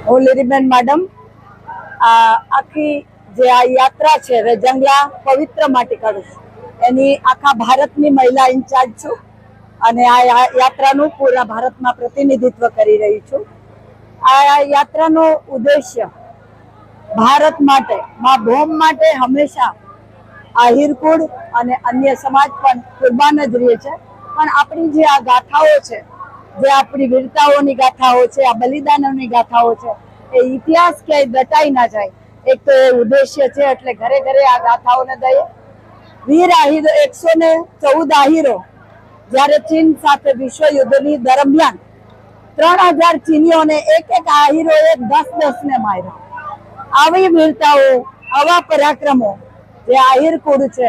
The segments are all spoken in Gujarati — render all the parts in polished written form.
હું લીરીબેન મેડમ આખી જે આ યાત્રા છે જંગલા પવિત્ર માટી કળશ એની આખા ભારતની મહિલા ઇન્ચાર્જ છું અને આ યાત્રાનું પૂરા ભારતમાં પ્રતિનિધિત્વ કરી રહી છું। આ યાત્રાનો ઉદ્દેશ્ય ભારત માટે મા ભૌમ માટે હંમેશા આહિર કુળ અને અન્ય સમાજ પણ કુરબાન જ રહે છે, પણ આપણી જે આ ગાથાઓ છે, જે આપણી વીરતાઓની ગાથાઓ છે, આ બલિદાનોની ગાથાઓ છે, એ ઇતિહાસ ક્યાંય દટાઈ ના જાય, એક તો એ ઉદ્દેશ્ય છે। એટલે ઘરે ઘરે આ ગાથાઓને દઈએ। વીર આહિરો 114 આહિરો જ્યારે ચીન સાથે વિશ્વ યુદ્ધની દરમિયાન 3000 ચીનીઓને એક આહિરોએ 10 ને માર્યા। આવી વીરતાઓ, આવા પરાક્રમો જે આહિર કુળ છે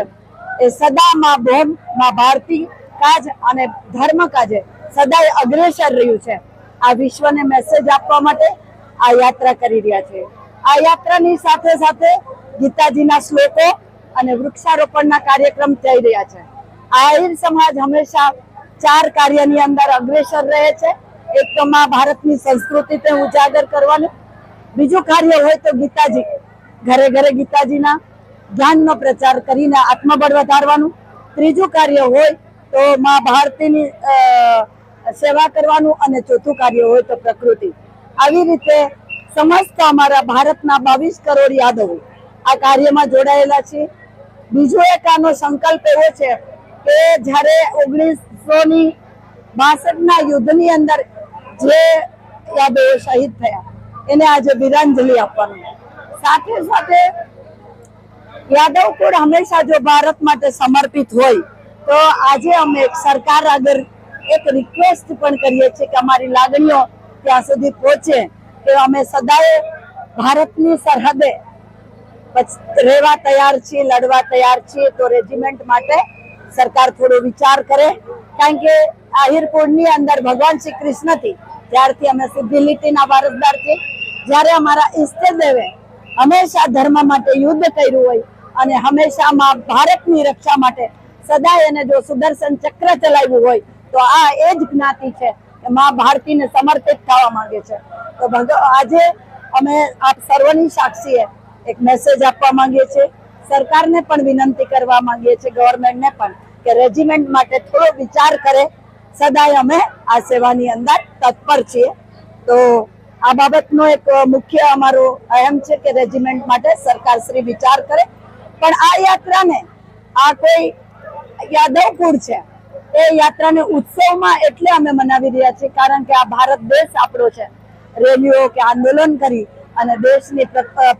એ સદા માં ભૌમ માં ભારતી કાજ અને ધર્મ કાજે સદાય અગ્રેસર રહ્યું છે। આ વિશ્વને મેસેજ આપવા માટે આ યાત્રા કરી રહ્યા છે। આ યાત્રાની સાથે સાથે ગીતાજીના શ્લોકો અને વૃક્ષારોપણના કાર્યક્રમ થઈ રહ્યા છે। આહિર સમાજ હંમેશા 4 કાર્યની અંદર અગ્રેસર રહે છે। એક તો માં ભારતની સંસ્કૃતિને ઉજાગર કરવાનું, બીજું કાર્ય હોય તો ગીતાજી, ઘરે ઘરે ગીતાજીના જ્ઞાનનો પ્રચાર કરીને આત્મબળ વધારવાનું, ત્રીજું કાર્ય હોય તો માં ભારતીની સેવા કરવાનું અને ચોથું કાર્ય હોય તો પ્રકૃતિ। આવી રીતે સમસ્ત અમારા ભારતના 22 કરોડ યાદવો આ કાર્યમાં જોડાયેલા છે। બીજો એક આનો સંકલ્પ એવો છે કે જ્યારે 1962ના યુદ્ધની અંદર જે યાદવો શહીદ થયા એને આજે વીરાંજલિ આપવાનું। સાથે સાથે યાદવ કુળ હંમેશા જો ભારત માટે સમર્પિત હોય તો આજે અમે એક સરકાર આગળ એક રિક્વેસ્ટ પણ કરીએ છીએ કે અમારી લાગણીઓ ત્યાં સુધી પહોંચે કે અમે સદાય ભારતની સરહદે રહેવા તૈયાર છીએ, લડવા તૈયાર છીએ। તો રેજિમેન્ટ માટે સરકાર થોડો વિચાર કરે, કારણ કે આહિર કુળની અંદર ભગવાન શ્રી કૃષ્ણથી જ્યારથી અમે સીધી લીટીના વારસદાર છીએ, જ્યારે અમારા ઈષ્ટદેવે હંમેશા ધર્મ માટે યુદ્ધ કર્યું હોય અને હંમેશા માં ભારતની રક્ષા માટે સદાય એને જો સુદર્શન ચક્ર ચલાવ્યું હોય તો આ એ જ જ્ઞાતિ છે કે માં ભારતીને સમર્પિત થવા માંગે છે। તો આજે અમે આપ સર્વની સાક્ષીએ એક મેસેજ આપવા માંગીએ છીએ, સરકારને પણ વિનંતી કરવા માંગીએ છીએ, ગવર્મેન્ટને પણ કે રેજિમેન્ટ માટે થોડો વિચાર કરે। સદાય અમે આ સેવાની અંદર તત્પર છીએ। તો આ બાબતનો એક મુખ્ય અમારો અહેમ છે કે રેજિમેન્ટ માટે સરકાર શ્રી વિચાર કરે। પણ આ યાત્રાને આ કોઈ યાદવ કુળ છે એ યાત્રાને ઉત્સવમાં એટલે અમે મનાવી રહ્યા છીએ કારણ કે આ ભારત દેશ આપણો છે। રેલીઓ કે આંદોલન કરી અને દેશની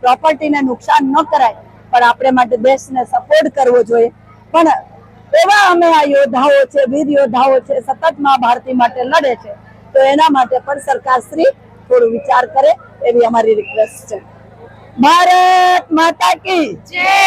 પ્રોપર્ટીને નુકસાન ન કરાય, પણ આપણે માટે દેશને સપોર્ટ કરવો જોઈએ। પણ એવા અમે આ યોદ્ધાઓ છે, વીર યોદ્ધાઓ છે, સતત માં ભારતી માટે લડે છે, તો એના માટે પણ સરકાર શ્રી થોડો વિચાર કરે એવી અમારી રિક્વેસ્ટ છે। ભારત માતા કી જય।